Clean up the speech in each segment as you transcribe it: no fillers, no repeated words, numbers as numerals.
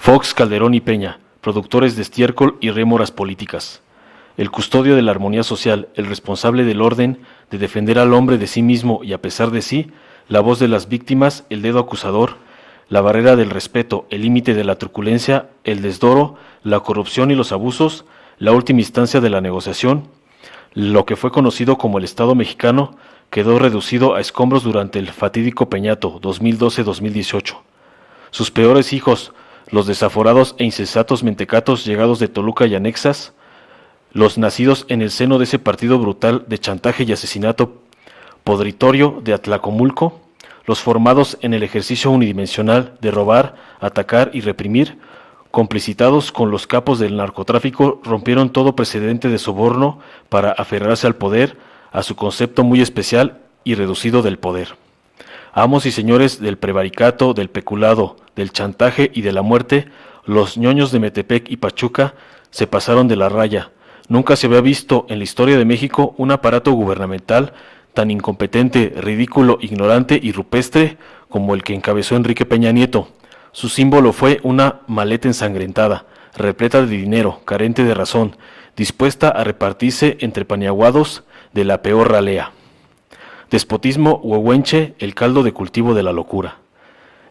Fox, Calderón y Peña, productores de estiércol y rémoras políticas. El custodio de la armonía social, el responsable del orden, de defender al hombre de sí mismo y a pesar de sí, la voz de las víctimas, el dedo acusador, la barrera del respeto, el límite de la truculencia, el desdoro, la corrupción y los abusos, la última instancia de la negociación, lo que fue conocido como el Estado mexicano, quedó reducido a escombros durante el fatídico Peñato 2012-2018. Sus peores hijos, los desaforados e insensatos mentecatos llegados de Toluca y anexas, los nacidos en el seno de ese partido brutal de chantaje y asesinato podritorio de Atlacomulco, los formados en el ejercicio unidimensional de robar, atacar y reprimir, complicitados con los capos del narcotráfico, rompieron todo precedente de soborno para aferrarse al poder, a su concepto muy especial y reducido del poder. Amos y señores del prevaricato, del peculado, del chantaje y de la muerte, los ñoños de Metepec y Pachuca se pasaron de la raya. Nunca se había visto en la historia de México un aparato gubernamental tan incompetente, ridículo, ignorante y rupestre como el que encabezó Enrique Peña Nieto. Su símbolo fue una maleta ensangrentada, repleta de dinero, carente de razón, dispuesta a repartirse entre paniaguados de la peor ralea. Despotismo huehuenche, el caldo de cultivo de la locura.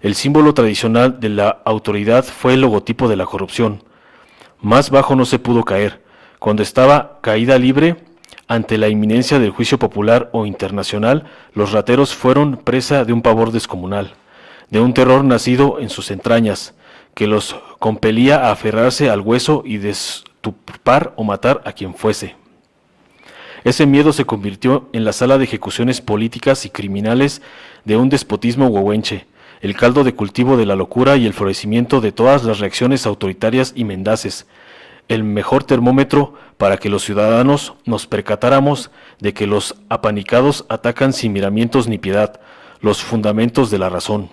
El símbolo tradicional de la autoridad fue el logotipo de la corrupción. Más bajo no se pudo caer. Cuando estaba caída libre, ante la inminencia del juicio popular o internacional, los rateros fueron presa de un pavor descomunal, de un terror nacido en sus entrañas, que los compelía a aferrarse al hueso y destupar o matar a quien fuese. Ese miedo se convirtió en la sala de ejecuciones políticas y criminales de un despotismo huehuenche, el caldo de cultivo de la locura y el florecimiento de todas las reacciones autoritarias y mendaces, el mejor termómetro para que los ciudadanos nos percatáramos de que los apanicados atacan sin miramientos ni piedad los fundamentos de la razón,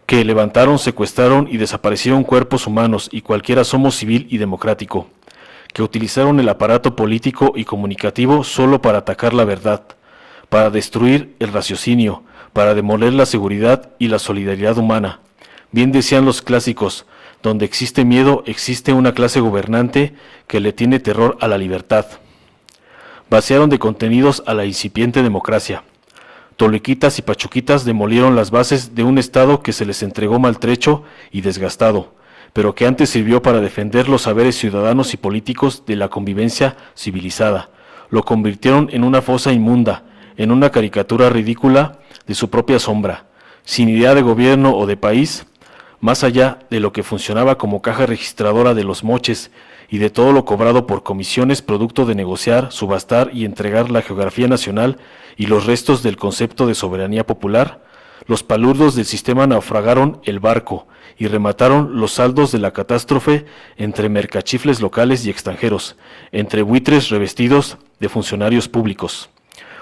que levantaron, secuestraron y desaparecieron cuerpos humanos y cualquier asomo civil y democrático, que utilizaron el aparato político y comunicativo solo para atacar la verdad, para destruir el raciocinio, para demoler la seguridad y la solidaridad humana. Bien decían los clásicos, donde existe miedo, existe una clase gobernante que le tiene terror a la libertad. Vaciaron de contenidos a la incipiente democracia. Toluquitas y pachuquitas demolieron las bases de un Estado que se les entregó maltrecho y desgastado, pero que antes sirvió para defender los saberes ciudadanos y políticos de la convivencia civilizada. Lo convirtieron en una fosa inmunda, en una caricatura ridícula de su propia sombra, sin idea de gobierno o de país, más allá de lo que funcionaba como caja registradora de los moches y de todo lo cobrado por comisiones producto de negociar, subastar y entregar la geografía nacional y los restos del concepto de soberanía popular, los palurdos del sistema naufragaron el barco y remataron los saldos de la catástrofe entre mercachifles locales y extranjeros, entre buitres revestidos de funcionarios públicos.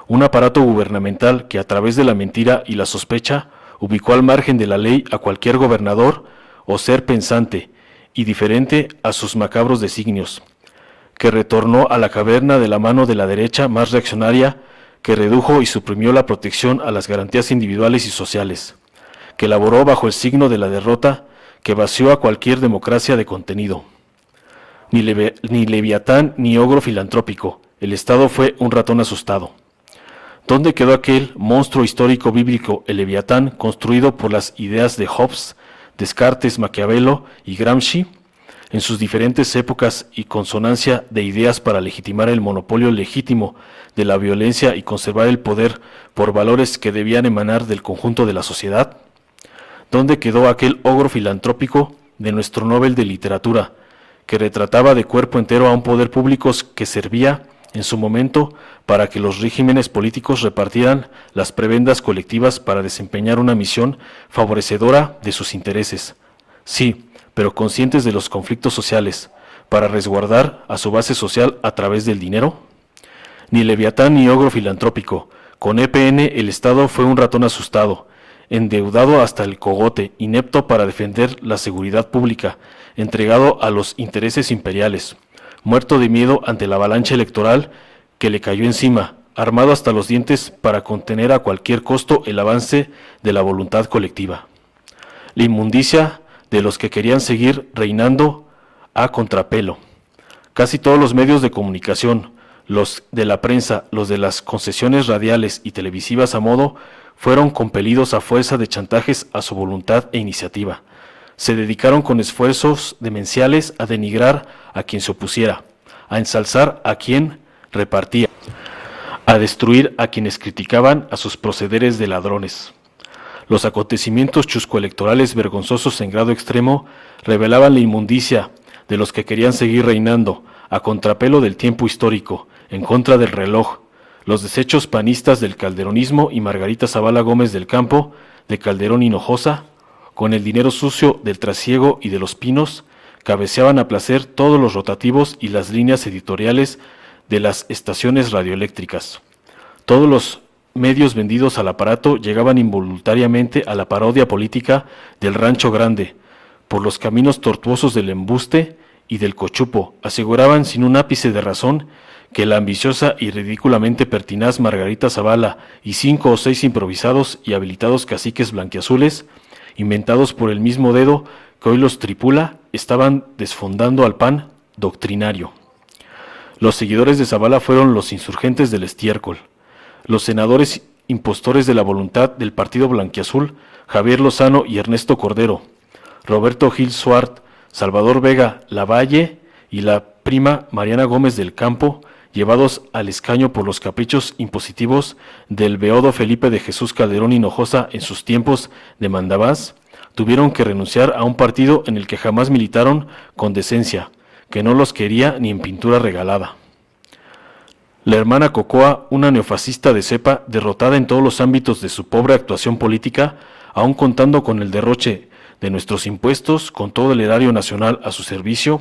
Un aparato gubernamental que a través de la mentira y la sospecha ubicó al margen de la ley a cualquier gobernador o ser pensante y diferente a sus macabros designios, que retornó a la caverna de la mano de la derecha más reaccionaria, que redujo y suprimió la protección a las garantías individuales y sociales, que laboró bajo el signo de la derrota, que vació a cualquier democracia de contenido. Ni leviatán ni ogro filantrópico, el Estado fue un ratón asustado. ¿Dónde quedó aquel monstruo histórico bíblico, el Leviatán, construido por las ideas de Hobbes, Descartes, Maquiavelo y Gramsci, en sus diferentes épocas y consonancia de ideas para legitimar el monopolio legítimo de la violencia y conservar el poder por valores que debían emanar del conjunto de la sociedad? ¿Dónde quedó aquel ogro filantrópico de nuestro Nobel de Literatura, que retrataba de cuerpo entero a un poder público que servía en su momento para que los regímenes políticos repartieran las prebendas colectivas para desempeñar una misión favorecedora de sus intereses? Sí, pero conscientes de los conflictos sociales, para resguardar a su base social a través del dinero. Ni leviatán ni ogro filantrópico. Con EPN el Estado fue un ratón asustado, endeudado hasta el cogote, inepto para defender la seguridad pública, entregado a los intereses imperiales, muerto de miedo ante la avalancha electoral que le cayó encima, armado hasta los dientes para contener a cualquier costo el avance de la voluntad colectiva. La inmundicia, de los que querían seguir reinando a contrapelo. Casi todos los medios de comunicación, los de la prensa, los de las concesiones radiales y televisivas a modo, fueron compelidos a fuerza de chantajes a su voluntad e iniciativa. Se dedicaron con esfuerzos demenciales a denigrar a quien se opusiera, a ensalzar a quien repartía, a destruir a quienes criticaban a sus procederes de ladrones. Los acontecimientos chuscoelectorales vergonzosos en grado extremo revelaban la inmundicia de los que querían seguir reinando, a contrapelo del tiempo histórico, en contra del reloj, los desechos panistas del calderonismo y Margarita Zavala Gómez del Campo, de Calderón Hinojosa, con el dinero sucio del trasiego y de los pinos, cabeceaban a placer todos los rotativos y las líneas editoriales de las estaciones radioeléctricas. Todos los medios vendidos al aparato llegaban involuntariamente a la parodia política del Rancho Grande, por los caminos tortuosos del embuste y del cochupo, aseguraban sin un ápice de razón que la ambiciosa y ridículamente pertinaz Margarita Zavala y 5 o 6 improvisados y habilitados caciques blanquiazules, inventados por el mismo dedo que hoy los tripula, estaban desfondando al PAN doctrinario. Los seguidores de Zavala fueron los insurgentes del estiércol, los senadores impostores de la voluntad del partido blanquiazul, Javier Lozano y Ernesto Cordero, Roberto Gil Suart, Salvador Vega Lavalle y la prima Mariana Gómez del Campo, llevados al escaño por los caprichos impositivos del beodo Felipe de Jesús Calderón Hinojosa en sus tiempos de mandabás, tuvieron que renunciar a un partido en el que jamás militaron con decencia, que no los quería ni en pintura regalada. La hermana Cocoa, una neofascista de cepa, derrotada en todos los ámbitos de su pobre actuación política, aun contando con el derroche de nuestros impuestos, con todo el erario nacional a su servicio,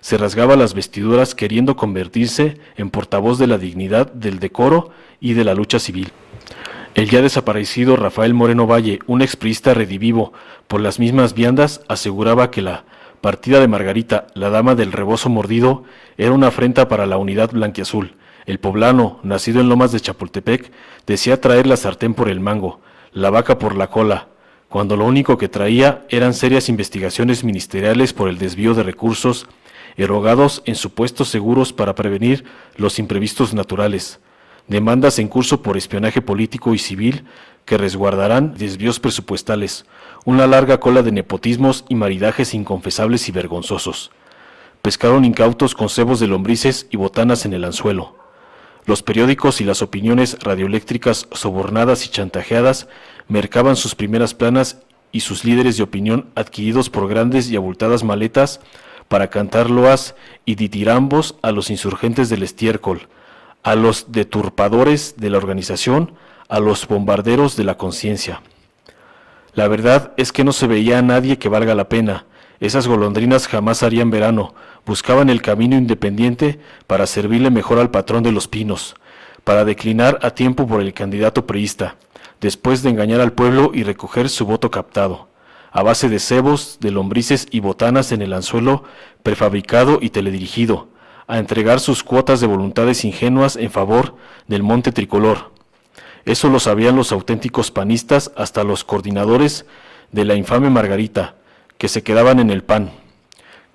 se rasgaba las vestiduras queriendo convertirse en portavoz de la dignidad, del decoro y de la lucha civil. El ya desaparecido Rafael Moreno Valle, un expriista redivivo por las mismas viandas, aseguraba que la partida de Margarita, la dama del rebozo mordido, era una afrenta para la unidad blanquiazul. El poblano, nacido en Lomas de Chapultepec, decía traer la sartén por el mango, la vaca por la cola, cuando lo único que traía eran serias investigaciones ministeriales por el desvío de recursos erogados en supuestos seguros para prevenir los imprevistos naturales, demandas en curso por espionaje político y civil que resguardarán desvíos presupuestales, una larga cola de nepotismos y maridajes inconfesables y vergonzosos. Pescaron incautos con cebos de lombrices y botanas en el anzuelo. Los periódicos y las opiniones radioeléctricas sobornadas y chantajeadas mercaban sus primeras planas y sus líderes de opinión adquiridos por grandes y abultadas maletas para cantar loas y ditirambos a los insurgentes del estiércol, a los deturpadores de la organización, a los bombarderos de la conciencia. La verdad es que no se veía a nadie que valga la pena. Esas golondrinas jamás harían verano, buscaban el camino independiente para servirle mejor al patrón de los pinos, para declinar a tiempo por el candidato priista, después de engañar al pueblo y recoger su voto captado, a base de cebos, de lombrices y botanas en el anzuelo prefabricado y teledirigido, a entregar sus cuotas de voluntades ingenuas en favor del monte tricolor. Eso lo sabían los auténticos panistas, hasta los coordinadores de la infame Margarita, que se quedaban en el PAN,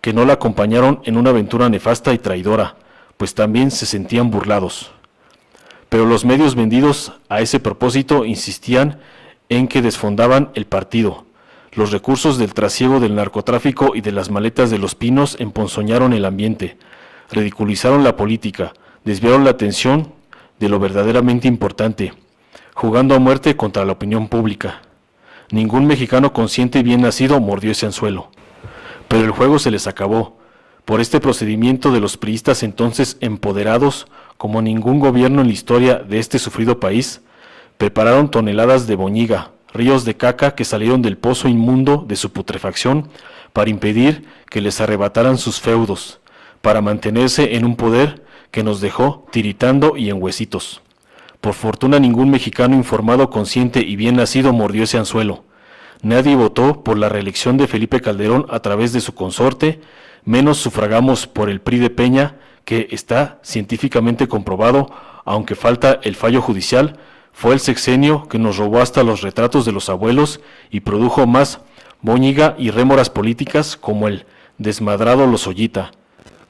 que no la acompañaron en una aventura nefasta y traidora, pues también se sentían burlados. Pero los medios vendidos a ese propósito insistían en que desfondaban el partido. Los recursos del trasiego del narcotráfico y de las maletas de los pinos emponzoñaron el ambiente, ridiculizaron la política, desviaron la atención de lo verdaderamente importante, jugando a muerte contra la opinión pública. Ningún mexicano consciente y bien nacido mordió ese anzuelo. Pero el juego se les acabó. Por este procedimiento de los priistas entonces empoderados, como ningún gobierno en la historia de este sufrido país, prepararon toneladas de boñiga, ríos de caca que salieron del pozo inmundo de su putrefacción para impedir que les arrebataran sus feudos, para mantenerse en un poder que nos dejó tiritando y en huesitos. Por fortuna ningún mexicano informado, consciente y bien nacido mordió ese anzuelo. Nadie votó por la reelección de Felipe Calderón a través de su consorte, menos sufragamos por el PRI de Peña, que está científicamente comprobado, aunque falta el fallo judicial, fue el sexenio que nos robó hasta los retratos de los abuelos y produjo más Bóñiga y rémoras políticas como el desmadrado Lozoyita,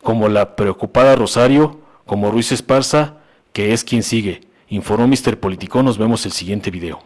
como la preocupada Rosario, como Ruiz Esparza, que es quien sigue. Informó Mr. Político, nos vemos el siguiente video.